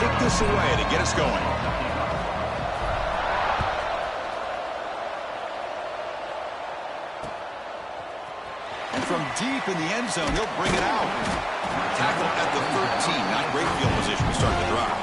kick this away to get us going. And from deep in the end zone, he'll bring it out. Tackle at the 13. Not great field position to start the drive.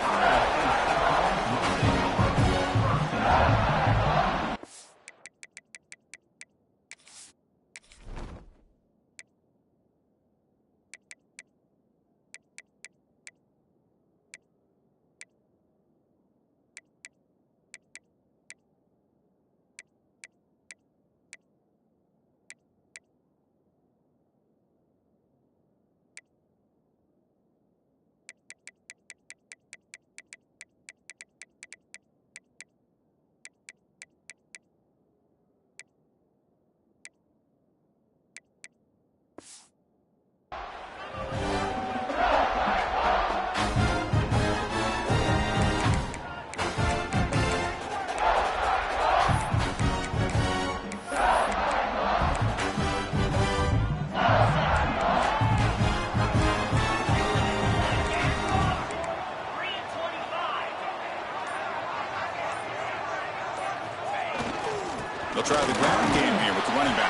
They'll try the ground game here with the running back.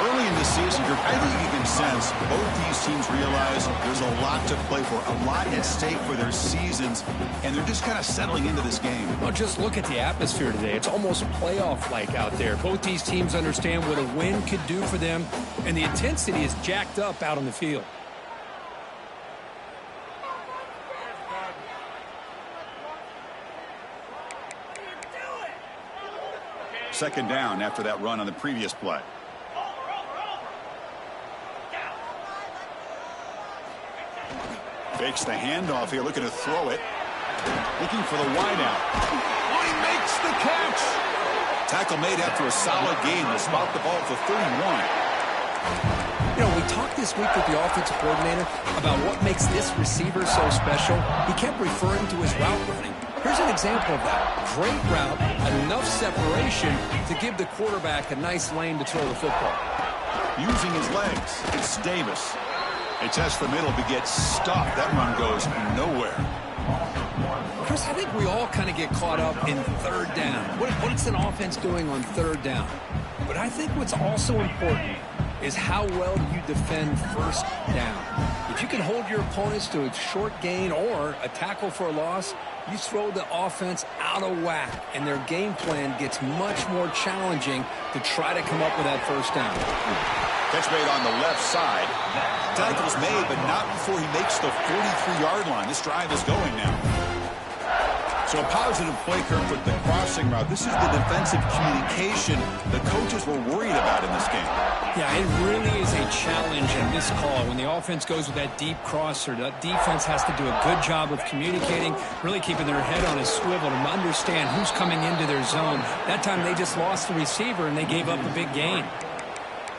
Early in the season, I think you can sense both these teams realize there's a lot to play for, a lot at stake for their seasons, and they're just kind of settling into this game. Well, just look at the atmosphere today. It's almost playoff-like out there. Both these teams understand what a win could do for them, and the intensity is jacked up out on the field. Second down after that run on the previous play. Fakes the handoff here, looking to throw it. Looking for the wideout. Oh, he makes the catch. Tackle made after a solid gain to spot the ball at the 31. You know, we talked this week with the offensive coordinator about what makes this receiver so special. He kept referring to his route running. Here's an example of that. Great route, enough separation to give the quarterback a nice lane to throw the football. Using his legs, it's Davis. They test the middle, but gets stopped. That run goes nowhere. Chris, I think we all kind of get caught up in third down. What's an offense doing on third down? But I think what's also important is how well you defend first down. If you can hold your opponents to a short gain or a tackle for a loss, you throw the offense out of whack, and their game plan gets much more challenging to try to come up with that first down. Catch made on the left side. Tackle's made, but not before he makes the 43-yard line. This drive is going now. So a positive play, Kirk, with the crossing route. This is the defensive communication the coaches were worried about in this game. Yeah, it really is a challenge in this call. When the offense goes with that deep crosser, the defense has to do a good job of communicating, really keeping their head on a swivel to understand who's coming into their zone. That time they just lost the receiver and they gave up a big gain.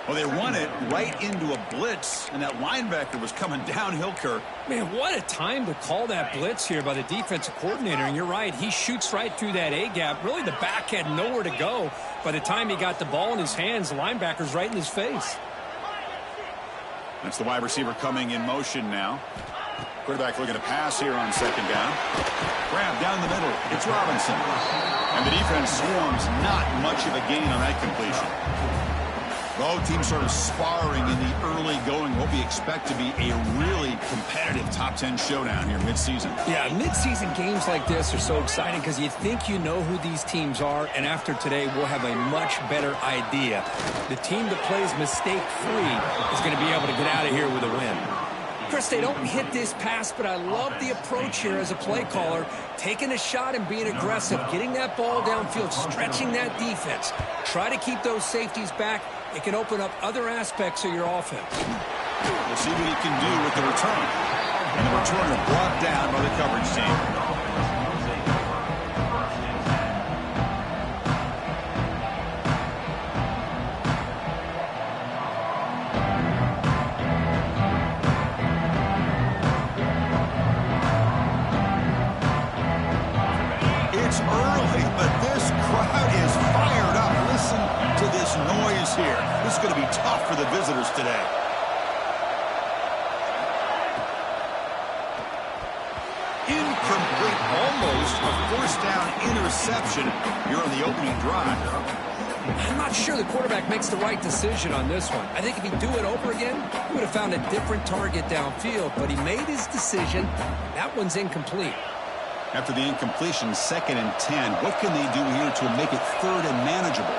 Well, they run it right into a blitz, and that linebacker was coming downhill, Kirk. Man, what a time to call that blitz here by the defensive coordinator. And you're right, he shoots right through that A-gap. Really, the back had nowhere to go. By the time he got the ball in his hands, the linebacker's right in his face. That's the wide receiver coming in motion now. Quarterback looking to pass here on second down. Grab down the middle. It's Robinson. And the defense swarms, not much of a gain on that completion. Both teams sort of sparring in the early going, what we expect to be a really competitive top 10 showdown here midseason. Yeah, midseason games like this are so exciting because you think you know who these teams are, and after today we'll have a much better idea. The team that plays mistake-free is going to be able to get out of here with a win. Chris, they don't hit this pass, but I love the approach here as a play caller. Taking a shot and being aggressive, getting that ball downfield, stretching that defense. Try to keep those safeties back. It can open up other aspects of your offense. We'll see what he can do with the return. And the returner brought down by the coverage team. It's early, but this crowd is fired up. Listen to this noise here. This is going to be tough for the visitors today. Incomplete, almost a first down interception here on the opening drive. I'm not sure the quarterback makes the right decision on this one. I think if he'd do it over again, he would have found a different target downfield, but he made his decision. That one's incomplete. After the incompletion, 2nd and 10. What can they do here to make it 3rd and manageable?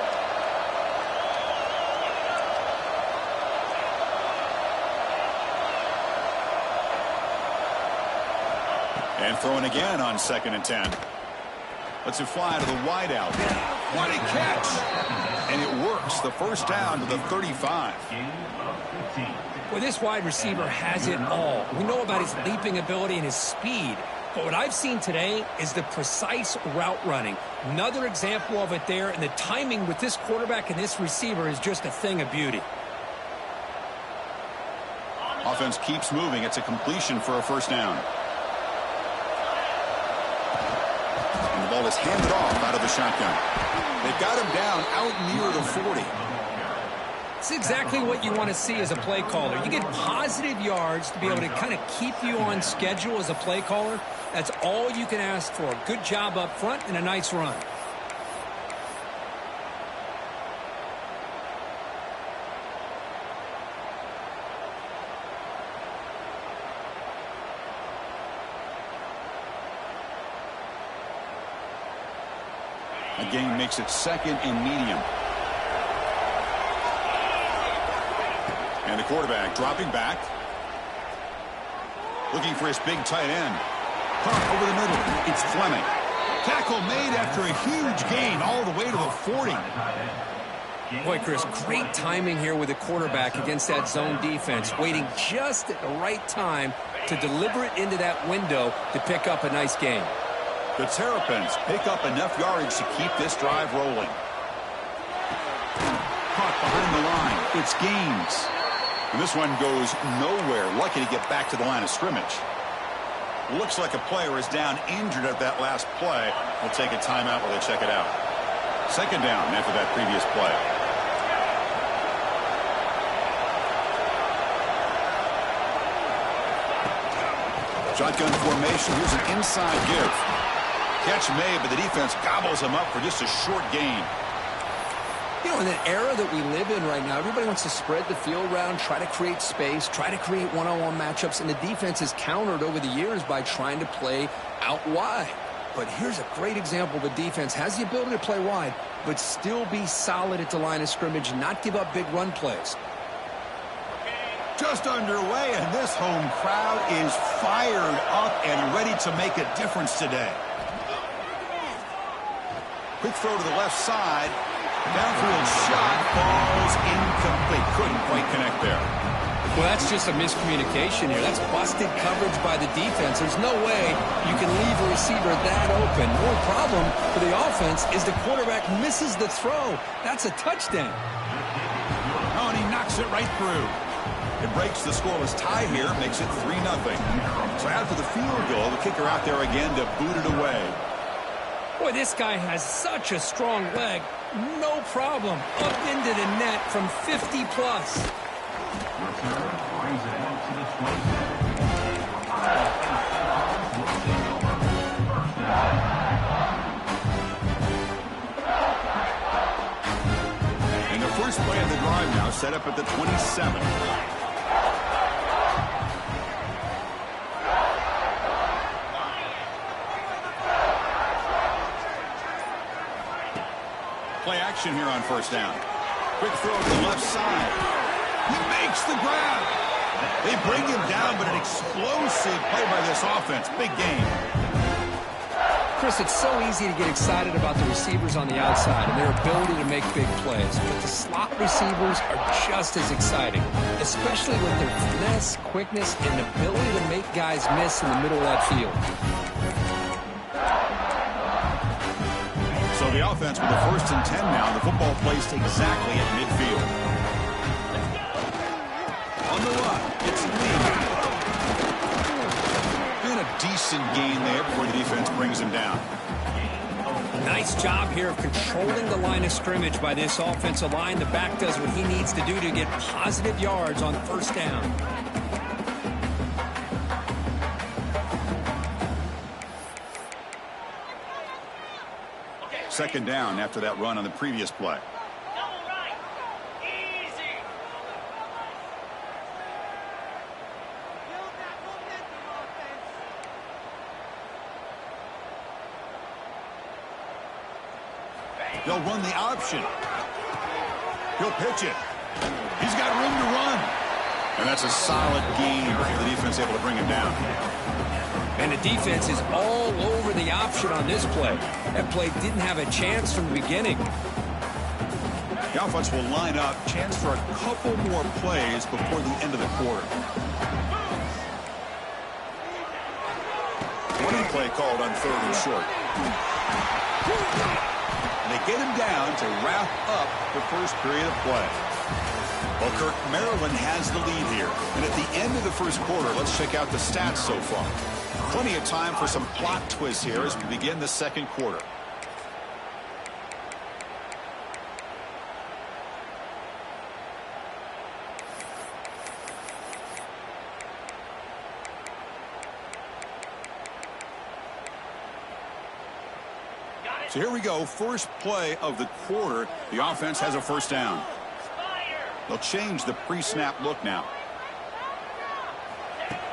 And throwing again on 2nd and 10. Lets it fly to the wideout. What a catch! And it works. The first down to the 35. Well, this wide receiver has it all. We know about his leaping ability and his speed. But what I've seen today is the precise route running. Another example of it there, and the timing with this quarterback and this receiver is just a thing of beauty. Offense keeps moving. It's a completion for a first down. And the ball is handed off out of the shotgun. They've got him down out near the 40. It's exactly what you want to see as a play caller. You get positive yards to be able to kind of keep you on schedule as a play caller. That's all you can ask for. Good job up front and a nice run. A gain makes it 2nd and medium. And the quarterback dropping back. Looking for his big tight end. Caught over the middle. It's Fleming. Tackle made after a huge gain all the way to the 40. Boy, Chris, great timing here with the quarterback against that zone defense. Waiting just at the right time to deliver it into that window to pick up a nice gain. The Terrapins pick up enough yardage to keep this drive rolling. Caught behind the line. It's Gaines. And this one goes nowhere. Lucky to get back to the line of scrimmage. Looks like a player is down injured at that last play. We'll take a timeout while they check it out. 2nd down after that previous play. Shotgun formation. Here's an inside give. Catch made, but the defense gobbles him up for just a short gain. You know, in the era that we live in right now, everybody wants to spread the field around, try to create space, try to create one-on-one matchups, and the defense has countered over the years by trying to play out wide. But here's a great example. The defense has the ability to play wide, but still be solid at the line of scrimmage and not give up big run plays. Just underway, and this home crowd is fired up and ready to make a difference today. Quick throw to the left side. Downfield shot falls incomplete. Couldn't quite connect there. Well, that's just a miscommunication here. That's busted coverage by the defense. There's no way you can leave a receiver that open. More problem for the offense is the quarterback misses the throw. That's a touchdown. Oh, and he knocks it right through. It breaks the scoreless tie here, makes it 3-0. So after the field goal, the kicker out there again to boot it away. Boy, this guy has such a strong leg. No problem. Up into the net from 50-plus. And the first play of the drive now set up at the 27. Play action here on first down. Quick throw to the left side. He makes the grab. They bring him down, but an explosive play by this offense. Big game. Chris, it's so easy to get excited about the receivers on the outside and their ability to make big plays. But the slot receivers are just as exciting, especially with their finesse, quickness, and ability to make guys miss in the middle of that field. So the offense with the 1st and 10 now. The football placed exactly at midfield. On the run, it's Lee. And a decent gain there before the defense brings him down. Nice job here of controlling the line of scrimmage by this offensive line. The back does what he needs to do to get positive yards on first down. Second down after that run on the previous play. They'll run the option. He'll pitch it. He's got room to run. And that's a solid game. The defense able to bring him down. And the defense is all over the option on this play. That play didn't have a chance from the beginning. The offense will line up. Chance for a couple more plays before the end of the quarter. Running play called on 3rd and short. They get him down to wrap up the first period of play. Well, Kirk, Maryland has the lead here. And at the end of the first quarter, let's check out the stats so far. Plenty of time for some plot twists here as we begin the second quarter. So here we go. First play of the quarter. The offense has a first down. They'll change the pre-snap look now.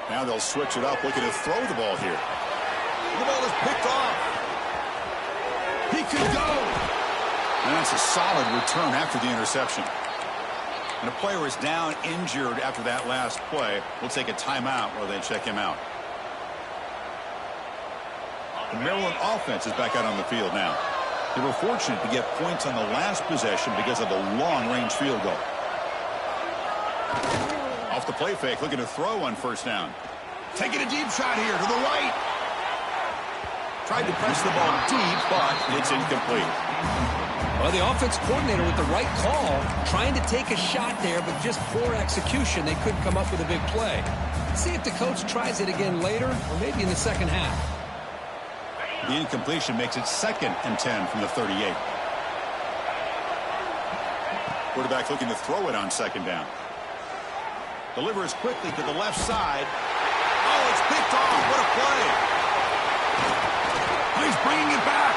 Now they'll switch it up, looking to throw the ball here. The ball is picked off. He could go. And that's a solid return after the interception. And a player is down injured after that last play. We'll take a timeout while they check him out. The Maryland offense is back out on the field now. They were fortunate to get points on the last possession because of a long-range field goal. Off the play fake, looking to throw on first down. Taking a deep shot here to the right. Tried to press the ball deep, but it's incomplete. Well, the offense coordinator with the right call, trying to take a shot there, but just poor execution. They couldn't come up with a big play. See if the coach tries it again later, or maybe in the second half. The incompletion makes it 2nd and 10 from the 38. Quarterback looking to throw it on second down. Delivers quickly to the left side. Oh, it's picked off. What a play. He's bringing it back.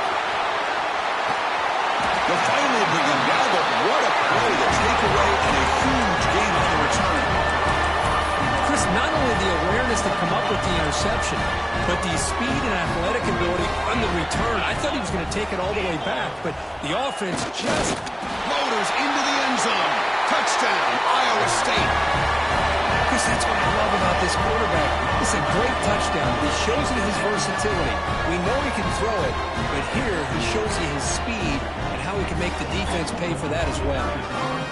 They'll finally bring him down, but what a play. The takeaway and a huge gain on the return. Chris, not only the awareness to come up with the interception, but the speed and athletic ability on the return. I thought he was going to take it all the way back, but the offense just motors into the end zone. Touchdown, Iowa State. Chris, that's what I love about this quarterback. It's a great touchdown. He shows you his versatility. We know he can throw it, but here he shows you his speed and how he can make the defense pay for that as well.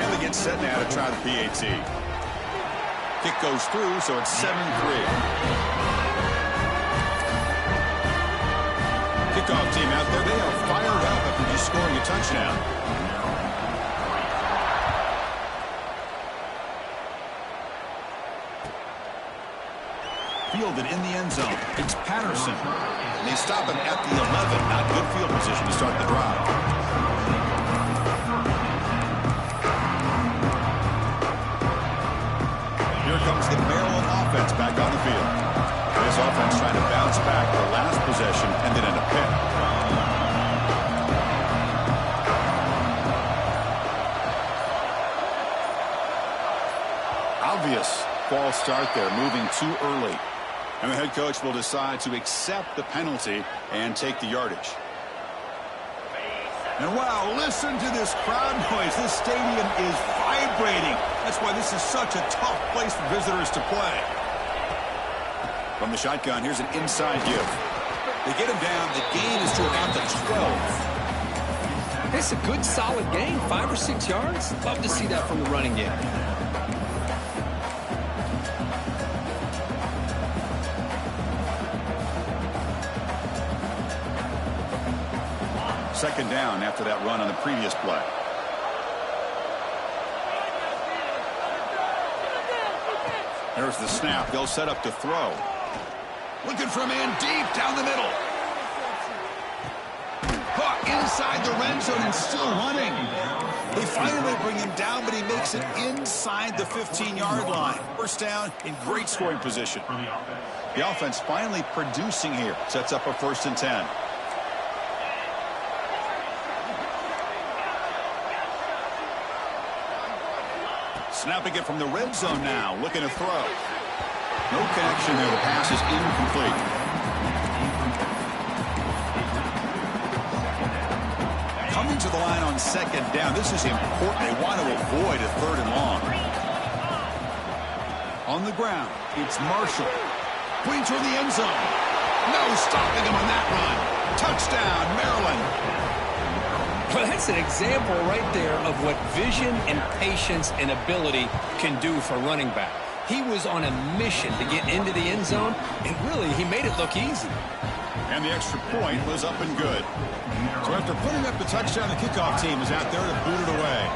And they get set now to try the PAT. Kick goes through, so it's 7-3. Kickoff team out there, they are fired up after just scoring a touchdown. Fielded in the end zone. It's Patterson. And they stop him at the 11. Not good field position to start the drive. Here comes the Maryland offense back on the field. This offense trying to bounce back the last possession and then in a pick. Obvious false start there, moving too early. And the head coach will decide to accept the penalty and take the yardage. And wow, listen to this crowd noise. This stadium is vibrating. That's why this is such a tough place for visitors to play. From the shotgun, here's an inside give. They get him down. The gain is to about the 12. It's a good, solid gain, 5 or 6 yards. Love to see that from the running game. Second down after that run on the previous play. There's the snap. They'll set up to throw. Looking for a man deep down the middle. Caught inside the red zone and still running. They finally bring him down, but he makes it inside the 15-yard line. First down in great scoring position. The offense finally producing here. Sets up a 1st and 10. Snapping it from the red zone now, looking to throw. No connection there. The pass is incomplete. Coming to the line on second down. This is important. They want to avoid a third and long. On the ground, it's Marshall. Putting toward the end zone. No stopping him on that run. Touchdown, Maryland. Well, that's an example right there of what vision and patience and ability can do for running back. He was on a mission to get into the end zone, and really, he made it look easy. And the extra point was up and good. So after putting up the touchdown, the kickoff team is out there to boot it away.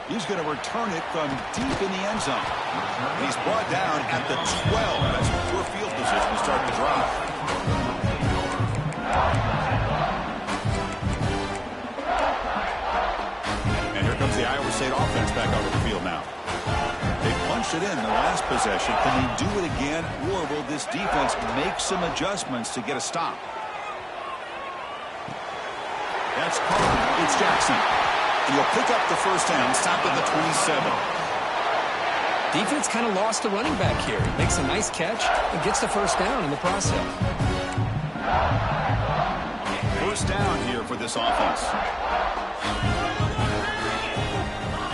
He's going to return it from deep in the end zone. He's brought down at the 12. That's poor field position to start the drive. And here comes the Iowa State offense back onto the field now. They punched it in the last possession. Can they do it again, or will this defense make some adjustments to get a stop? That's Carter. It's Jackson. And he'll pick up the first down, stop at the 27. Defense kind of lost the running back here. Makes a nice catch and gets the first down in the process. First down here for this offense.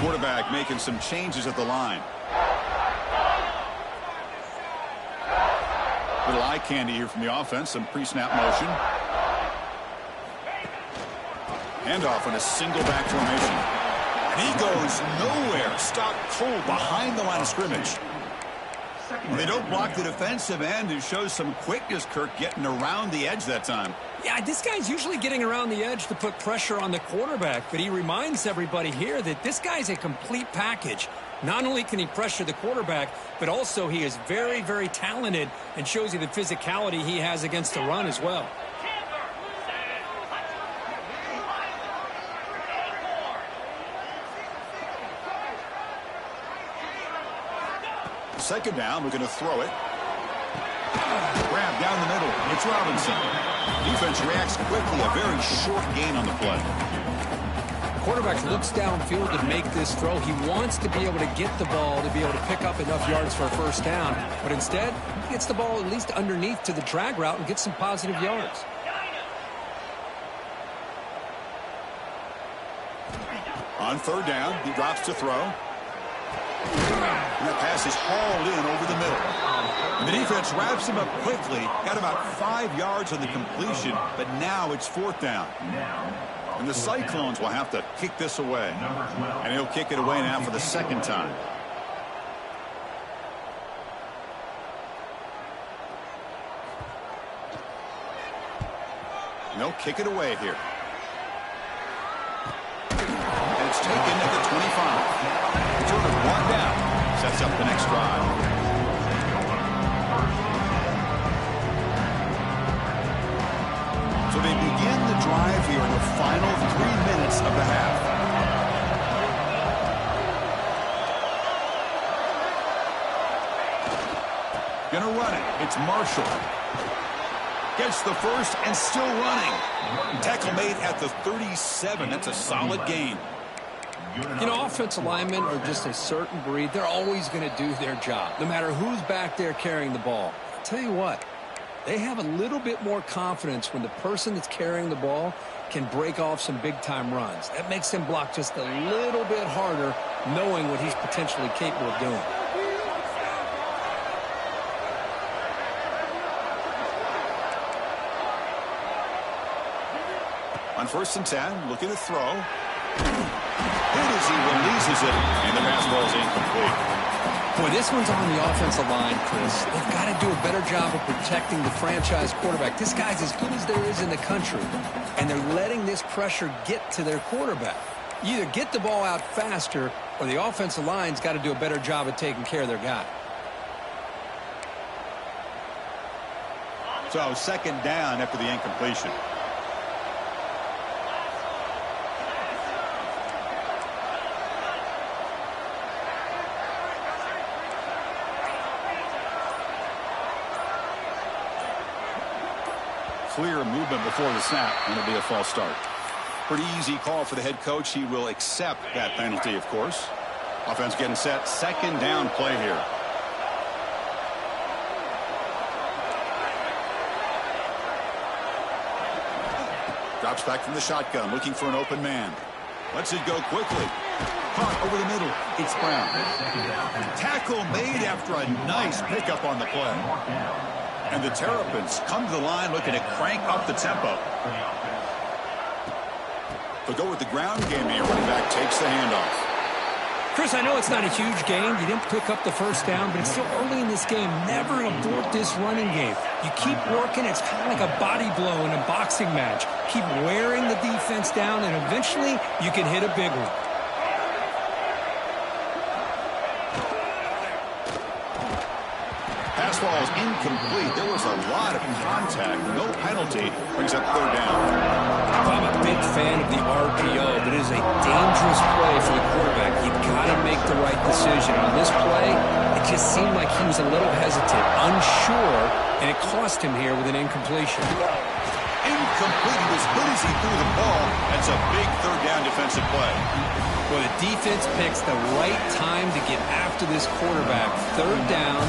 Quarterback making some changes at the line. Little eye candy here from the offense. Some pre-snap motion. Handoff in a single back formation. And he goes nowhere. Stopped cold behind the line of scrimmage. They don't block the defensive end, who shows some quickness, Kirk, getting around the edge that time. Yeah, this guy's usually getting around the edge to put pressure on the quarterback, but he reminds everybody here that this guy's a complete package. Not only can he pressure the quarterback, but also he is very, very talented and shows you the physicality he has against the run as well. Second down, we're going to throw it. Grab down the middle. It's Robinson. Defense reacts quickly. A very short gain on the play. Quarterback looks downfield to make this throw. He wants to be able to get the ball to be able to pick up enough yards for a first down. But instead, he gets the ball at least underneath to the drag route and gets some positive yards. On third down, he drops to throw. And that pass is hauled in over the middle. And the defense wraps him up quickly. Got about 5 yards on the completion, but now it's fourth down. And the Cyclones will have to kick this away. And he'll kick it away now for the second time. And they'll kick it away here. And it's taken at the 25. Sort of brought down. Sets up the next drive. So they begin the drive here in the final 3 minutes of the half. Gonna run it. It's Marshall. Gets the first and still running. Tackle made at the 37. That's a solid gain. You know, offensive linemen are just a certain breed. They're always going to do their job, no matter who's back there carrying the ball. I'll tell you what, they have a little bit more confidence when the person that's carrying the ball can break off some big-time runs. That makes them block just a little bit harder, knowing what he's potentially capable of doing. On first and 10, looking to throw. Hit as he releases it, and the pass ball is incomplete. Boy, this one's on the offensive line, Chris. They've got to do a better job of protecting the franchise quarterback. This guy's as good as there is in the country, and they're letting this pressure get to their quarterback. You either get the ball out faster, or the offensive line's got to do a better job of taking care of their guy. So second down after the incompletion. clear movement before the snap, and it'll be a false start. Pretty easy call for the head coach. He will accept that penalty, of course. Offense getting set. Second down play here. Drops back from the shotgun, looking for an open man. Lets it go quickly. Caught over the middle. It's Brown. Tackle made after a nice pickup on the play. And the Terrapins come to the line looking to crank up the tempo. They'll go with the ground game here. Running back takes the handoff. Chris, I know it's not a huge gain. You didn't pick up the first down, but it's still early in this game. Never abort this running game. You keep working. It's kind of like a body blow in a boxing match. Keep wearing the defense down, and eventually you can hit a big one. Pass ball is incomplete. There was a lot of contact. No penalty. Brings up third down. I'm a big fan of the RPO, but it is a dangerous play for the quarterback. You've got to make the right decision. On this play, it just seemed like he was a little hesitant, unsure, and it cost him here with an incompletion. Incomplete. He was good as he threw the ball. That's a big third down defensive play. Well, the defense picks the right time to get after this quarterback. Third down,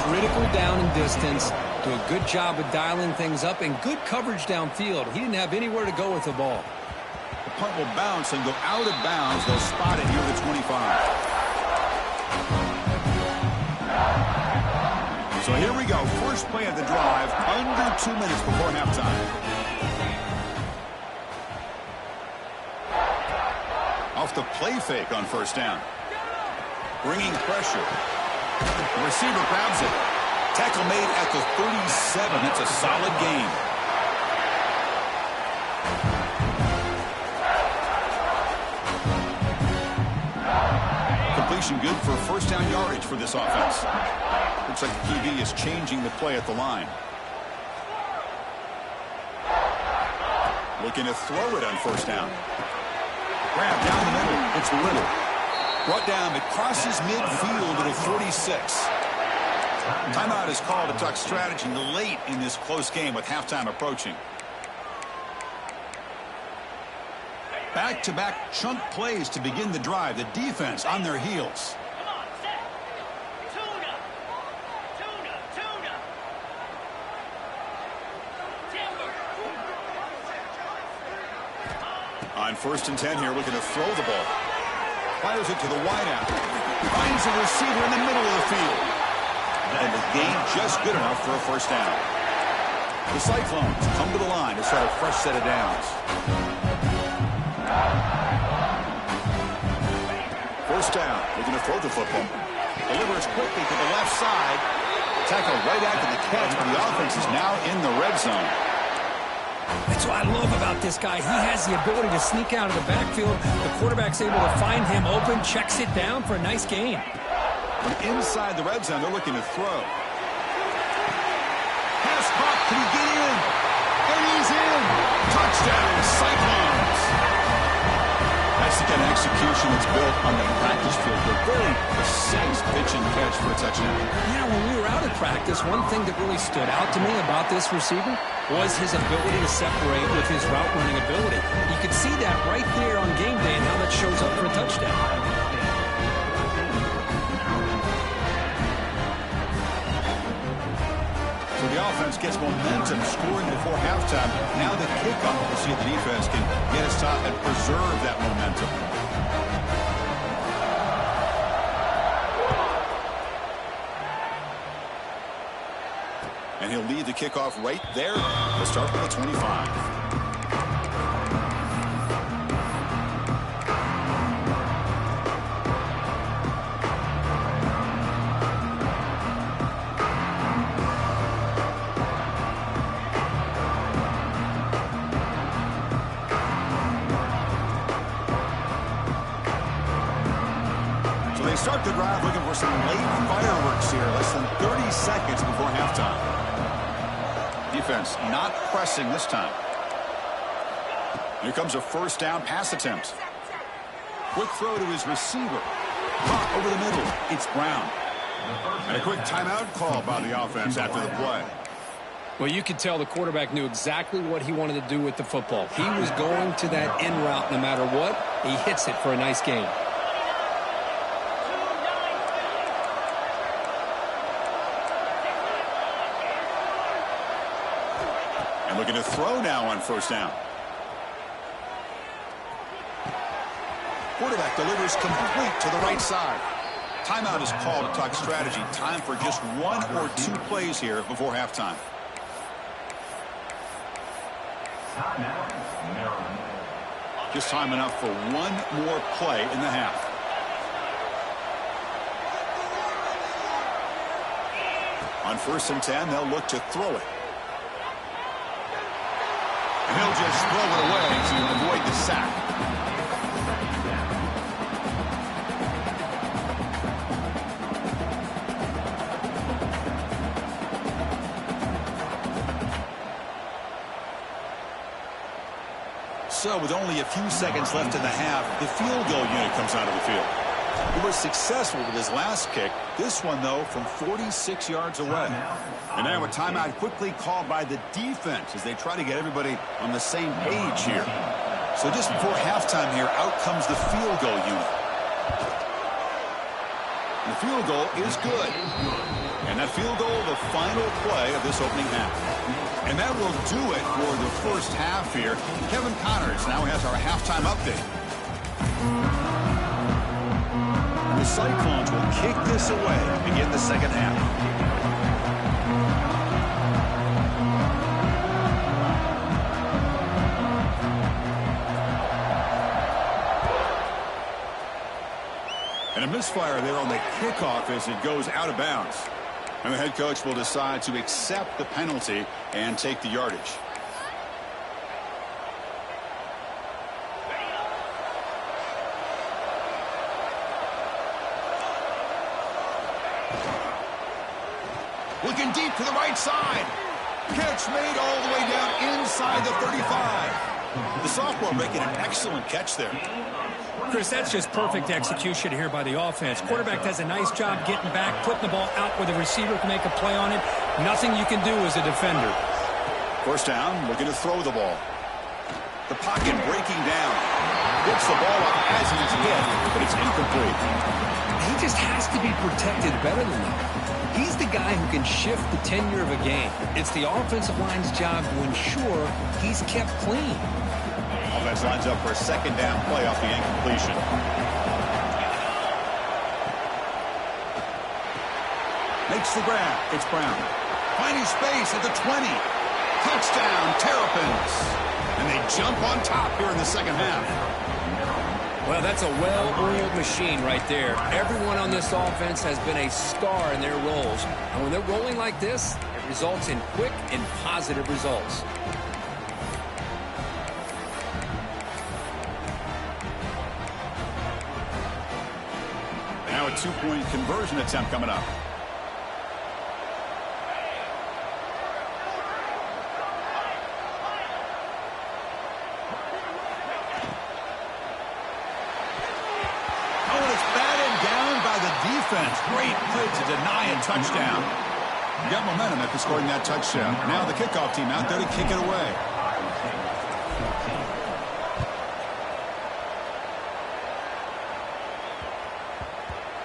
critical down and distance. Do a good job of dialing things up and good coverage downfield. He didn't have anywhere to go with the ball. The punt will bounce and go out of bounds. They'll spot it near the 25. So here we go. First play of the drive, under 2 minutes before halftime. Off the play fake on first down. Bringing pressure. The receiver grabs it. Tackle made at the 37. That's a solid gain. Completion good for first down yardage for this offense. Looks like the QB is changing the play at the line. Looking to throw it on first down. Grab down the middle. It's Little. Brought down. It crosses midfield to the 46. Timeout is called to talk strategy late in this close game with halftime approaching. Back-to-back chunk plays to begin the drive. The defense on their heels. On first and 10 here, looking to throw the ball. Fires it to the wideout. Finds a receiver in the middle of the field. And the gain just good enough for a first down. The Cyclones come to the line to start a fresh set of downs. First down, looking to throw the football. Delivers quickly to the left side. Tackle right after the catch, but the offense is now in the red zone. That's what I love about this guy. He has the ability to sneak out of the backfield. The quarterback's able to find him open, checks it down for a nice gain. From inside the red zone, they're looking to throw. Pass caught. Can he get in? And he's in. Touchdown, Cyclones. That's the kind of execution that's built on the practice field. A very precise pitch and catch for a touchdown. Yeah, when we were out at practice, one thing that really stood out to me about this receiver was his ability to separate with his route running ability. You could see that right there on game day and how that shows up for a touchdown. So the offense gets momentum, scoring before halftime. Now the kickoff. We'll see if the defense can get us top and preserve that momentum. And he'll lead the kickoff right there. We'll start with the 25. Start the drive looking for some late fireworks here. Less than 30 seconds before halftime. Defense not pressing this time. Here comes a first down pass attempt. Quick throw to his receiver. Caught over the middle. It's Brown. And a quick timeout call by the offense after the play. Well, you could tell the quarterback knew exactly what he wanted to do with the football. He was going to that in route no matter what. He hits it for a nice gain. And looking to throw now on first down. Quarterback delivers complete to the right side. Timeout is called to talk strategy. Time for just 1 or 2 plays here before halftime. Just time enough for 1 more play in the half. On 1st and 10, they'll look to throw it. And he'll just throw it away to avoid the sack. So with only a few seconds left in the half, the field goal unit comes out of the field. He was successful with his last kick. This one, though, from 46 yards away. And now a timeout quickly called by the defense as they try to get everybody on the same page here. So just before halftime here, out comes the field goal unit. And the field goal is good. And that field goal, the final play of this opening half. And that will do it for the first half here. Kevin Connors now has our halftime update. The Cyclones will kick this away to begin the second half. And a misfire there on the kickoff as it goes out of bounds. And the head coach will decide to accept the penalty and take the yardage. Looking deep to the right side. Catch made all the way down inside the 35. The sophomore making an excellent catch there. Chris, that's just perfect execution here by the offense. Quarterback does a nice job getting back, putting the ball out where the receiver can make a play on it. Nothing you can do as a defender. First down, looking to throw the ball. The pocket breaking down. Gets the ball up as he's hit, but it's incomplete. He just has to be protected better than that. He's the guy who can shift the tenure of a game. It's the offensive line's job to ensure he's kept clean. Offense lines up for a second down play off the incompletion. Makes the grab. It's Brown. Finding space at the 20. Touchdown, Terrapins. And they jump on top here in the second half. Well, that's a well-oiled machine right there. Everyone on this offense has been a star in their roles. And when they're rolling like this, it results in quick and positive results. Now a 2-point conversion attempt coming up. Oh, and it's batted down by the defense. Great play to deny a touchdown. You got momentum after scoring that touchdown. Now the kickoff team out there to kick it away.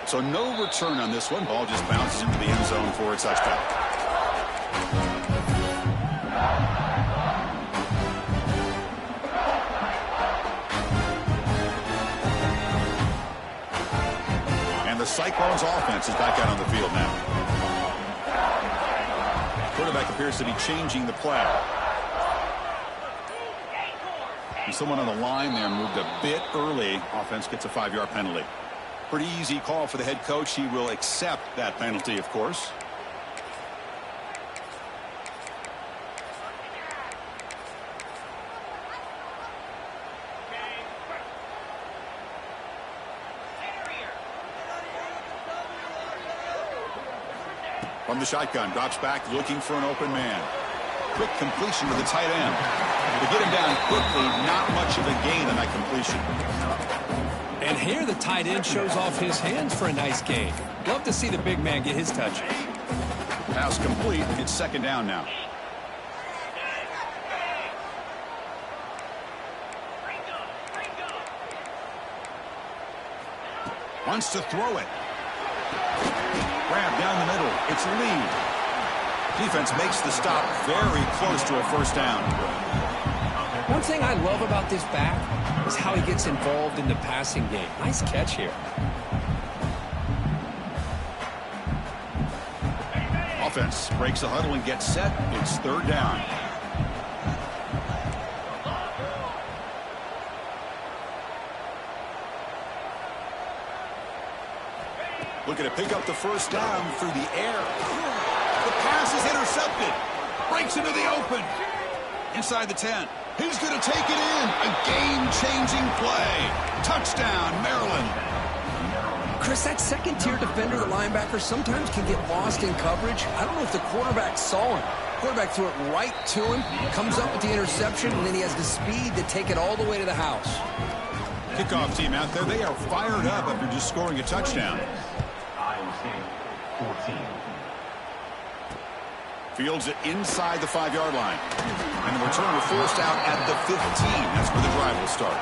So no return on this one. Ball just bounces into the end zone for a touchdown. And the Cyclones offense is back out on the field now. Quarterback appears to be changing the play. And someone on the line there moved a bit early. Offense gets a 5-yard penalty. Pretty easy call for the head coach. He will accept that penalty, of course. From the shotgun, drops back looking for an open man. Quick completion to the tight end. To get him down quickly, not much of a gain on that completion. And here the tight end shows off his hands for a nice gain. Love to see the big man get his touch. Pass complete. It's second down now. Wants to throw it. Grab down the middle. It's Lee. Defense makes the stop very close to a first down. One thing I love about this back is how he gets involved in the passing game. Nice catch here. Offense breaks the huddle and gets set. It's third down. Looking to pick up the first down through the air. The pass is intercepted. Breaks into the open. Inside the 10. He's going to take it in. A game-changing play. Touchdown, Maryland. Chris, that second-tier defender, the linebacker, sometimes can get lost in coverage. I don't know if the quarterback saw him. Quarterback threw it right to him, comes up with the interception, and then he has the speed to take it all the way to the house. Kickoff team out there, they are fired up after just scoring a touchdown. Fields it inside the 5-yard line. And the return will forced out at the 15. That's where the drive will start.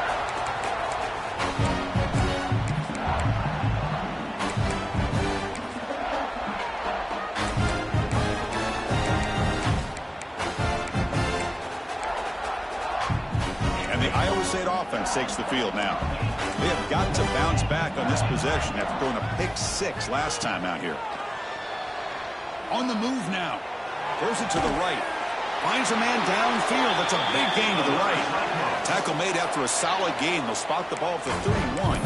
And the Iowa State offense takes the field now. They have got to bounce back on this possession after throwing a pick 6 last time out here. On the move now. Throws it to the right. Finds a man downfield. That's a big gain to the right. Tackle made after a solid gain. They'll spot the ball at the 31.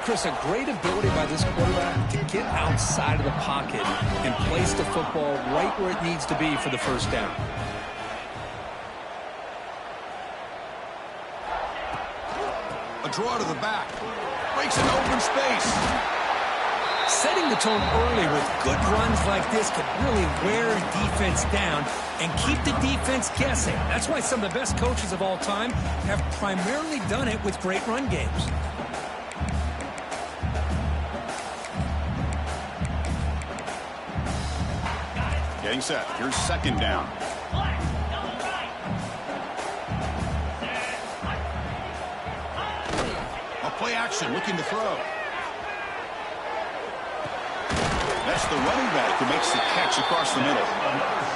Chris, a great ability by this quarterback to get outside of the pocket and place the football right where it needs to be for the first down. A draw to the back. Breaks an open space. Setting the tone early with good runs like this can really wear a defense down and keep the defense guessing. That's why some of the best coaches of all time have primarily done it with great run games. Getting set. Here's second down. A play action looking to throw. That's the running back who makes the catch across the middle.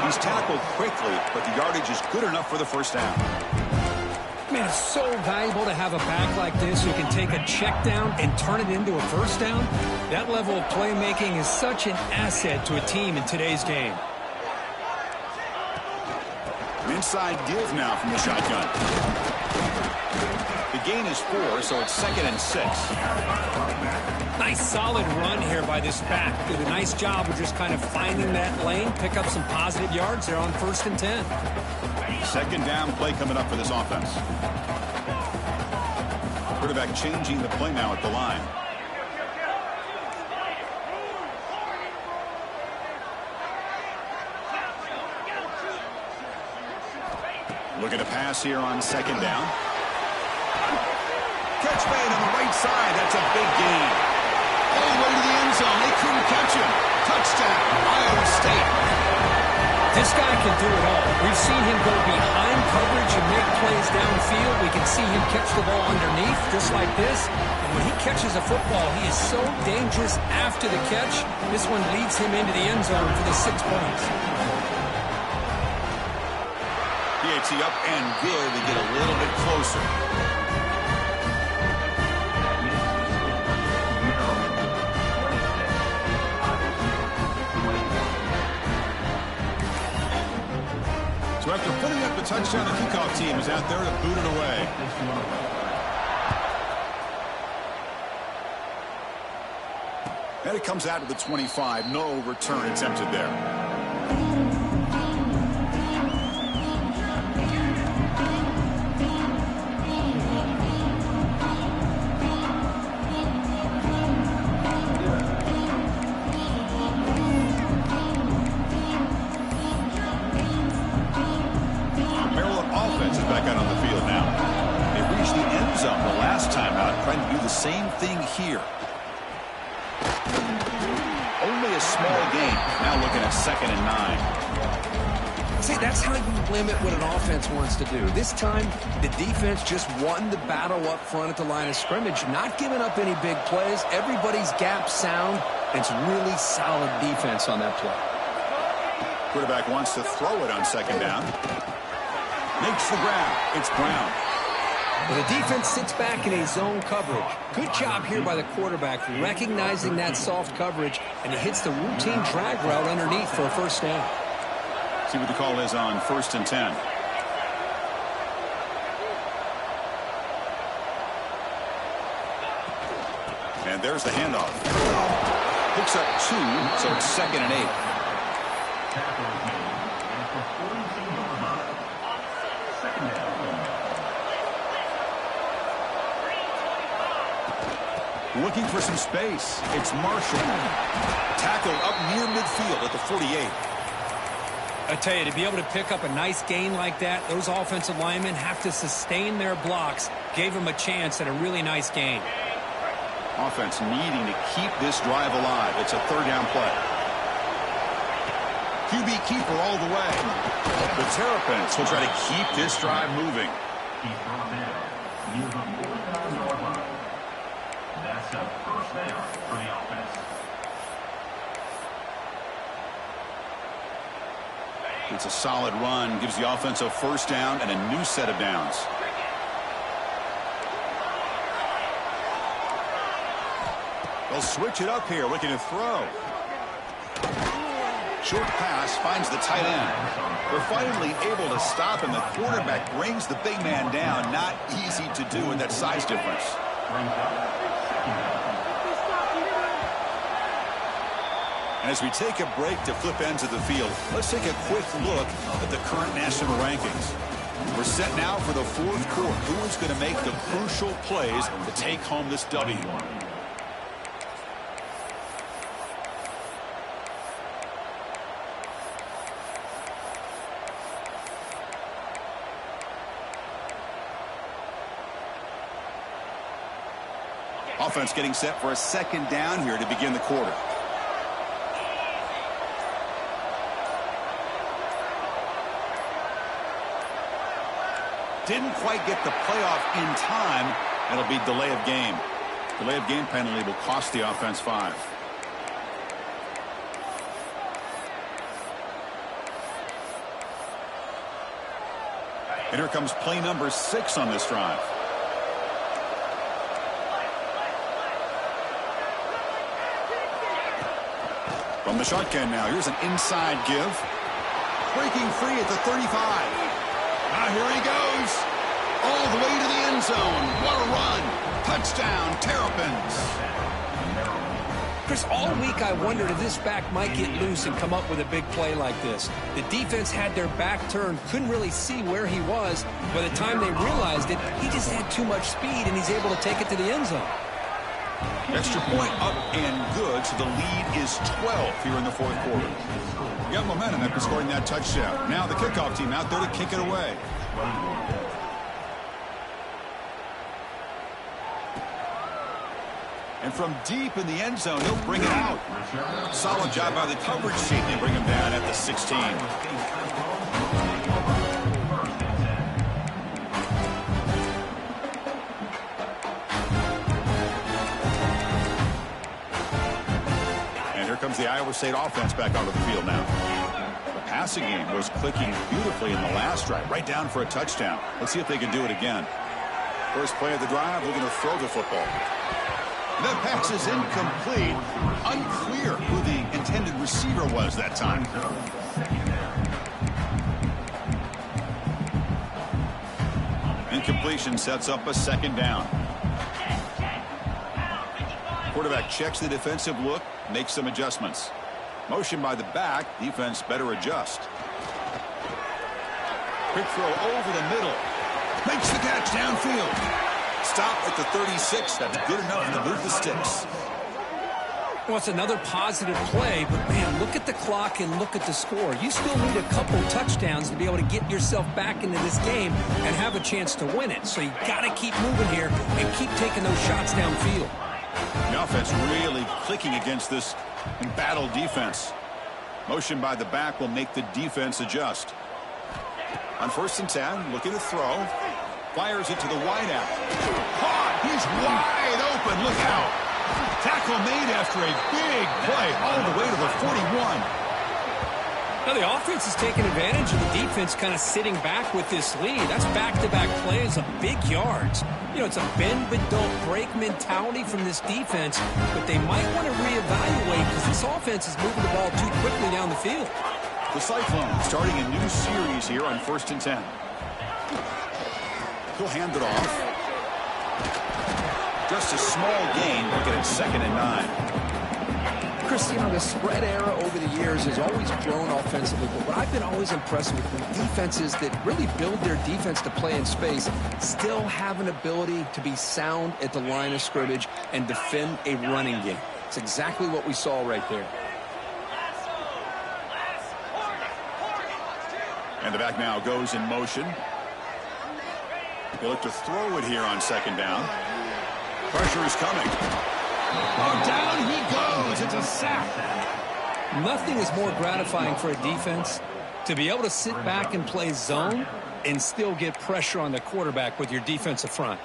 He's tackled quickly, but the yardage is good enough for the first down. Man, it's so valuable to have a back like this who can take a check down and turn it into a first down. That level of playmaking is such an asset to a team in today's game. An inside give now from the shotgun. The gain is 4, so it's 2nd and 6. Nice solid run here by this back. Did a nice job of just kind of finding that lane, pick up some positive yards there on 1st and 10. Second down play coming up for this offense. Quarterback changing the play now at the line. Looking to pass here on second down. Catch made on the right side. That's a big gain. All the way to the end zone. They couldn't catch him. Touchdown, Iowa State. This guy can do it all. We've seen him go behind coverage and make plays downfield. We can see him catch the ball underneath, just like this. And when he catches a football, he is so dangerous after the catch. This one leads him into the end zone for the 6 points. PAT up and good to get a little bit closer. So after putting up the touchdown, the kickoff team is out there to boot it away. And it comes out to the 25. No return attempted there. Same thing here. Only a small gain. Now looking at 2nd and 9. See, that's how you limit what an offense wants to do. This time, the defense just won the battle up front at the line of scrimmage, not giving up any big plays. Everybody's gap sound. It's really solid defense on that play. Quarterback wants to throw it on second down. Makes the grab. It's Brown. Well, the defense sits back in a zone coverage. Good job here by the quarterback recognizing that soft coverage, and he hits the routine drag route underneath for a first down. See what the call is on 1st and 10. And there's the handoff. Picks up 2, so it's 2nd and 8. Looking for some space. It's Marshall. Tackled up near midfield at the 48. I tell you, to be able to pick up a nice gain like that, those offensive linemen have to sustain their blocks. Gave them a chance at a really nice gain. Offense needing to keep this drive alive. It's a 3rd down play. QB keeper all the way. The Terrapins will try to keep this drive moving. That's a first down for the offense. It's a solid run. Gives the offense a first down and a new set of downs. They'll switch it up here, looking to throw. Short pass finds the tight end. They're finally able to stop him. The quarterback brings the big man down. Not easy to do with that size difference. And as we take a break to flip ends of the field, let's take a quick look at the current national rankings. We're set now for the 4th quarter. Who is going to make the crucial plays to take home this W? Offense getting set for a 2nd down here to begin the quarter. Didn't quite get the playoff in time. That'll be delay of game. Delay of game penalty will cost the offense 5. And here comes play number 6 on this drive. From the shotgun now, here's an inside give. Breaking free at the 35. Now here he goes. All the way to the end zone. What a run. Touchdown, Terrapins. Chris, all week I wondered if this back might get loose and come up with a big play like this. The defense had their back turned, couldn't really see where he was. By the time they realized it, he just had too much speed, and he's able to take it to the end zone. Extra point up and good, so the lead is 12 here in the 4th quarter. You got momentum after scoring that touchdown. Now the kickoff team out there to kick it away. And from deep in the end zone, he'll bring it out. Solid job by the coverage team. They bring him down at the 16. Comes the Iowa State offense back onto the field now. The passing game was clicking beautifully in the last drive, right down for a touchdown. Let's see if they can do it again. First play of the drive, looking to throw the football. That pass is incomplete. Unclear who the intended receiver was that time. Incompletion sets up a 2nd down. Quarterback checks the defensive look, makes some adjustments. Motion by the back, defense better adjust. Quick throw over the middle. Makes the catch downfield. Stop at the 36. That's good enough to move the sticks. Well, it's another positive play, but man, look at the clock and look at the score. You still need a couple touchdowns to be able to get yourself back into this game and have a chance to win it. So you got to keep moving here and keep taking those shots downfield. The offense really clicking against this embattled defense. Motion by the back will make the defense adjust. On 1st and 10, looking to throw. Fires it to the wideout. Caught! He's wide open. Look out. Tackle made after a big play all the way to the 41. Now the offense is taking advantage of the defense kind of sitting back with this lead. That's back-to-back plays of big yards. You know, it's a bend but don't break mentality from this defense, but they might want to reevaluate because this offense is moving the ball too quickly down the field. The Cyclones starting a new series here on 1st and 10. He'll hand it off. Just a small gain, looking at 2nd and 9. Chris, you know, the spread era over the years has always grown offensively, but what I've been always impressed with defenses that really build their defense to play in space still have an ability to be sound at the line of scrimmage and defend a running game. It's exactly what we saw right there. And the back now goes in motion. They look to throw it here on 2nd down. Pressure is coming. Oh, down he goes. It's a sack. Nothing is more gratifying for a defense to be able to sit back and play zone and still get pressure on the quarterback with your defensive front.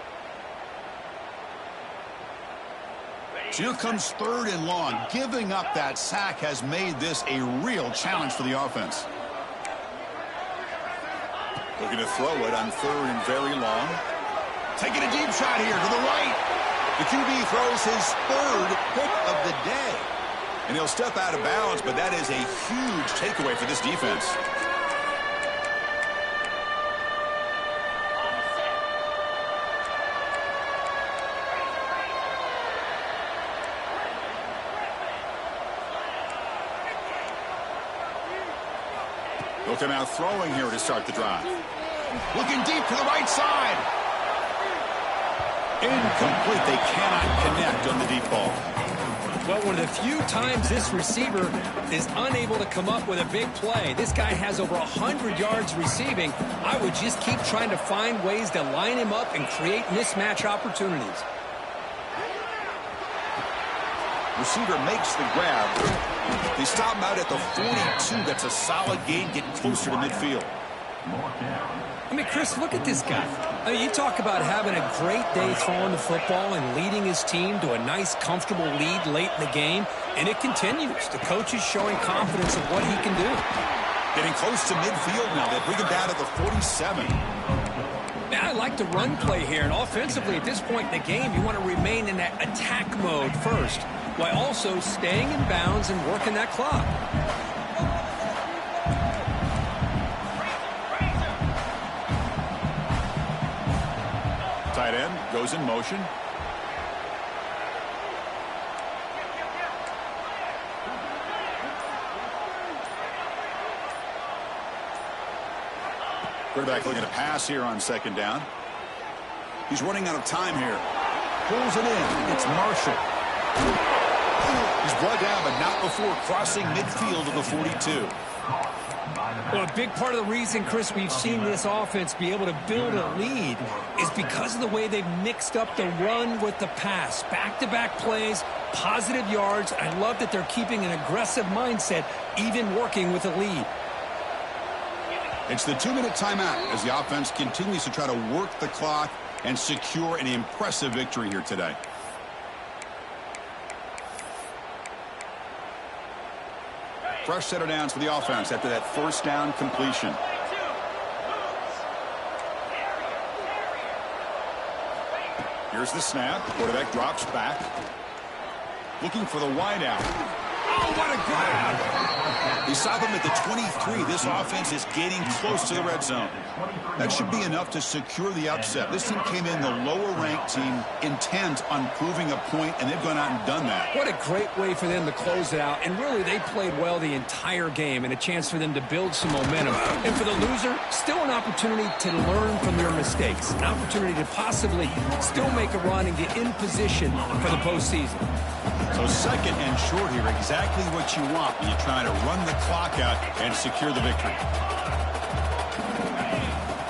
So here comes 3rd and long. Giving up that sack has made this a real challenge for the offense. Looking to throw it on 3rd and very long. Taking a deep shot here to the right. The QB throws his 3rd pick of the day. And he'll step out of bounds, but that is a huge takeaway for this defense. They'll come out throwing here to start the drive. Looking deep to the right side. Incomplete. They cannot connect on the deep ball. Well, one of the few times this receiver is unable to come up with a big play. This guy has over 100 yards receiving. I would just keep trying to find ways to line him up and create mismatch opportunities. Receiver makes the grab. They stop him out at the 42. That's a solid gain, getting closer to midfield. I mean, Chris, look at this guy. I mean, you talk about having a great day throwing the football and leading his team to a nice, comfortable lead late in the game, and it continues. The coach is showing confidence of what he can do. Getting close to midfield now. They bring him down to the 47. Man, I like the run play here, and offensively at this point in the game, you want to remain in that attack mode first, while also staying in bounds and working that clock. Tight end goes in motion. Quarterback looking to pass here on 2nd down. He's running out of time here. Pulls it in. It's Marshall. He's brought down, but not before crossing midfield of the 42. Well, a big part of the reason, Chris, we've seen this offense be able to build a lead is because of the way they've mixed up the run with the pass. Back-to-back plays, positive yards. I love that they're keeping an aggressive mindset, even working with a lead. It's the 2-minute timeout as the offense continues to try to work the clock and secure an impressive victory here today. Fresh set of downs for the offense after that 1st down completion. Here's the snap. Quarterback drops back. Looking for the wideout. Oh, what a grab! They stop him at the 23. This offense is getting close to the red zone. That should be enough to secure the upset. This team came in the lower-ranked team intent on proving a point, and they've gone out and done that. What a great way for them to close it out. And really, they played well the entire game and a chance for them to build some momentum. And for the loser, still an opportunity to learn from their mistakes. An opportunity to possibly still make a run and get in position for the postseason. So 2nd and short here, exactly what you want when you're trying to run the clock out and secure the victory.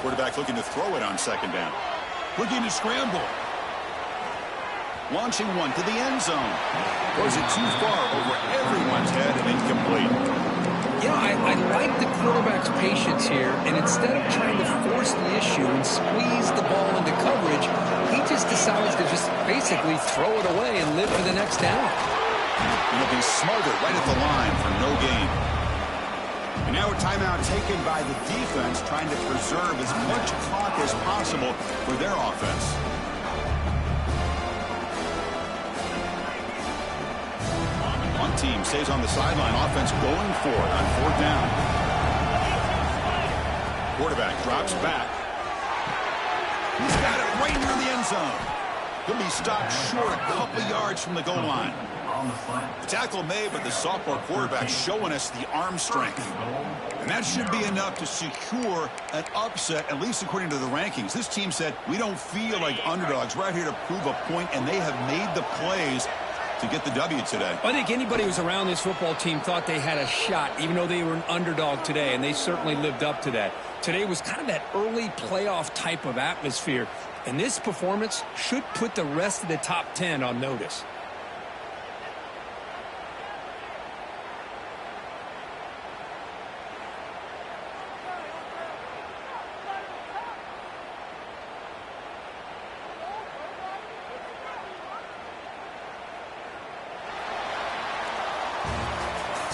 Quarterback looking to throw it on 2nd down. Looking to scramble. Launching one to the end zone. Throws it too far over everyone's head and incomplete. I like the quarterback's patience here, and instead of trying to force the issue and squeeze the ball into coverage, he just decides to just basically throw it away and live for the next down. He'll be smothered right at the line for no gain. And now a timeout taken by the defense, trying to preserve as much clock as possible for their offense. One team stays on the sideline. Offense going for it on 4th down. Quarterback drops back. He's got it right near the end zone. He'll be stopped short a couple yards from the goal line. The tackle made, but the sophomore quarterback showing us the arm strength. And that should be enough to secure an upset, at least according to the rankings. This team said, we don't feel like underdogs. We're out here to prove a point, and they have made the plays to get the W today. I think anybody who was around this football team thought they had a shot, even though they were an underdog today, and they certainly lived up to that. Today was kind of that early playoff type of atmosphere, and this performance should put the rest of the top 10 on notice.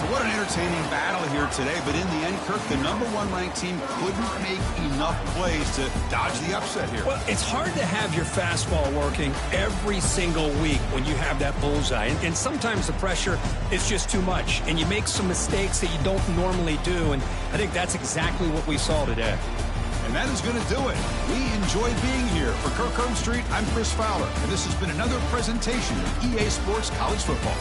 What an entertaining battle here today, but in the end, Kirk, the #1 ranked team couldn't make enough plays to dodge the upset here. Well, it's hard to have your fastball working every single week when you have that bullseye, and sometimes the pressure is just too much, and you make some mistakes that you don't normally do, and I think that's exactly what we saw today. And that is going to do it. We enjoyed being here. For Kirk Herbstreit, I'm Chris Fowler, and this has been another presentation of EA Sports College Football.